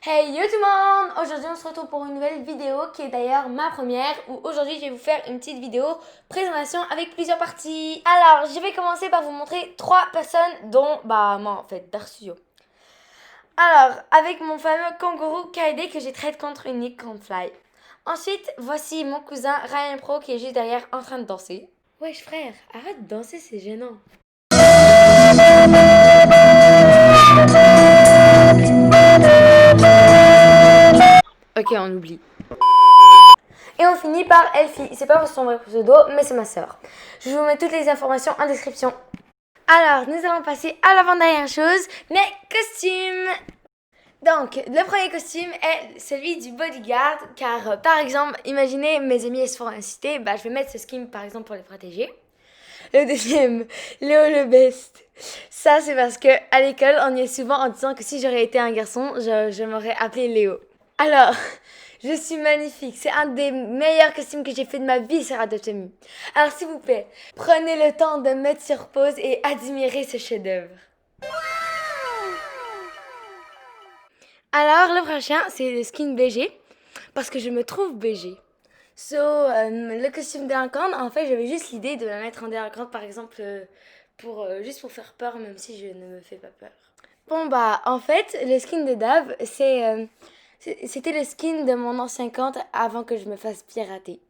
Hey yo tout le monde! Aujourd'hui on se retrouve pour une nouvelle vidéo qui est d'ailleurs ma première où aujourd'hui je vais vous faire une petite vidéo présentation avec plusieurs parties. Alors je vais commencer par vous montrer 3 personnes dont moi en fait Dark Studio. Alors avec mon fameux kangourou KD que j'ai trade contre une Nick Fly. Ensuite voici mon cousin Ryan Pro qui est juste derrière en train de danser. Wesh frère, arrête de danser, c'est gênant. Ok, on oublie. Et on finit par Elfie. C'est pas son vrai pseudo, mais c'est ma sœur. Je vous mets toutes les informations en description. Alors, nous allons passer à l'avant-dernière chose, les costumes. Donc, le premier costume est celui du bodyguard, car par exemple, imaginez mes amis se font inciter, je vais mettre ce skin par exemple pour les protéger. Le deuxième, Léo le best. Ça, c'est parce que à l'école, on y est souvent en disant que si j'aurais été un garçon, je m'aurais appelé Léo. Alors, je suis magnifique. C'est un des meilleurs costumes que j'ai fait de ma vie sur Adopt-Me. Alors, s'il vous plaît, prenez le temps de mettre sur pause et admirez ce chef-d'œuvre. Alors, le prochain, c'est le skin BG, parce que je me trouve BG. Le costume délinquante, en fait, j'avais juste l'idée de la mettre en délinquante, par exemple, juste pour faire peur, même si je ne me fais pas peur. Bon, en fait, le skin de Dave, c'était le skin de mon ancien compte avant que je me fasse pirater.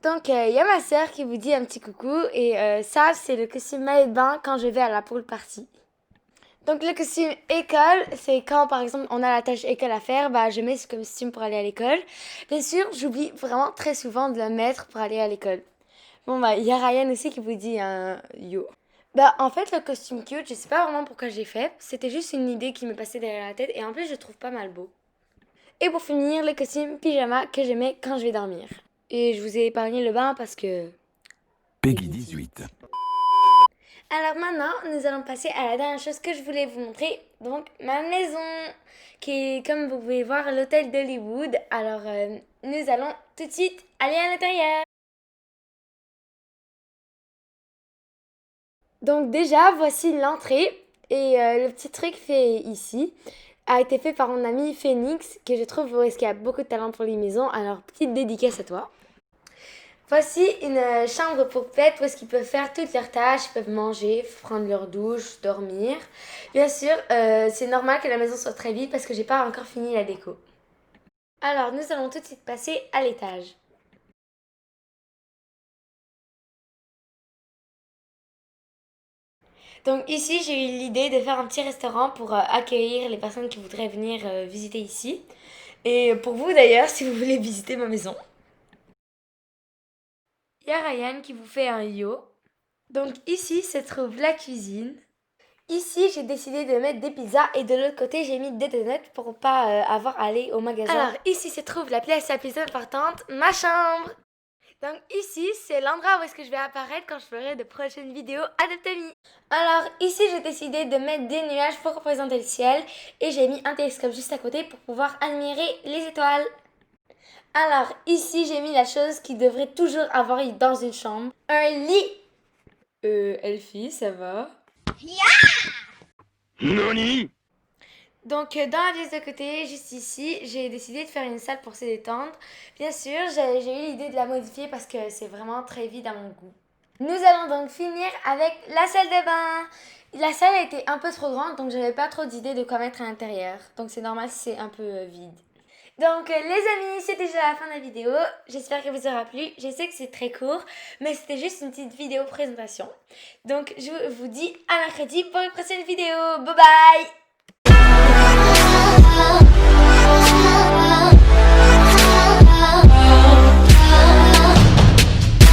Donc, il y a ma sœur qui vous dit un petit coucou, et ça, c'est le costume maillot de bain quand je vais à la pool party. Donc le costume école, c'est quand par exemple on a la tâche école à faire, je mets ce costume pour aller à l'école. Bien sûr, j'oublie vraiment très souvent de le mettre pour aller à l'école. Bon il y a Ryan aussi qui vous dit un yo. En fait le costume cute, je sais pas vraiment pourquoi j'ai fait, c'était juste une idée qui me passait derrière la tête et en plus je le trouve pas mal beau. Et pour finir, le costume pyjama que je mets quand je vais dormir. Et je vous ai épargné le bain parce que... Peggy 18. Alors maintenant, nous allons passer à la dernière chose que je voulais vous montrer, donc ma maison, qui est, comme vous pouvez voir, l'hôtel d'Hollywood. Alors, nous allons tout de suite aller à l'intérieur. Donc déjà, voici l'entrée, et le petit truc fait ici a été fait par mon ami Phoenix, que je trouve qu'il a beaucoup de talent pour les maisons, alors petite dédicace à toi. Voici une chambre pour pets où est-ce qu'ils peuvent faire toutes leurs tâches, ils peuvent manger, prendre leur douche, dormir. Bien sûr, c'est normal que la maison soit très vide parce que j'ai pas encore fini la déco. Alors, nous allons tout de suite passer à l'étage. Donc ici, j'ai eu l'idée de faire un petit restaurant pour accueillir les personnes qui voudraient venir visiter ici. Et pour vous d'ailleurs, si vous voulez visiter ma maison. Il y a Ryan qui vous fait un yo. Donc ici se trouve la cuisine. Ici, j'ai décidé de mettre des pizzas et de l'autre côté, j'ai mis des donuts pour pas avoir à aller au magasin. Alors ici se trouve la pièce la plus importante, ma chambre. Donc ici, c'est l'endroit où est-ce que je vais apparaître quand je ferai de prochaines vidéos Adopt-Me. Alors ici, j'ai décidé de mettre des nuages pour représenter le ciel et j'ai mis un télescope juste à côté pour pouvoir admirer les étoiles. Alors ici, j'ai mis la chose qui devrait toujours avoir dans une chambre, un lit. Elfie, ça va? Nani? Donc dans la pièce de côté, juste ici, j'ai décidé de faire une salle pour se détendre. Bien sûr, j'ai eu l'idée de la modifier parce que c'est vraiment très vide à mon goût. Nous allons donc finir avec la salle de bain. La salle a été un peu trop grande, donc j'avais pas trop d'idées de quoi mettre à l'intérieur. Donc c'est normal si c'est un peu vide. Donc les amis, c'est déjà la fin de la vidéo. J'espère que vous aura plu. Je sais que c'est très court, mais c'était juste une petite vidéo présentation. Donc je vous dis à mercredi pour une prochaine vidéo. Bye bye!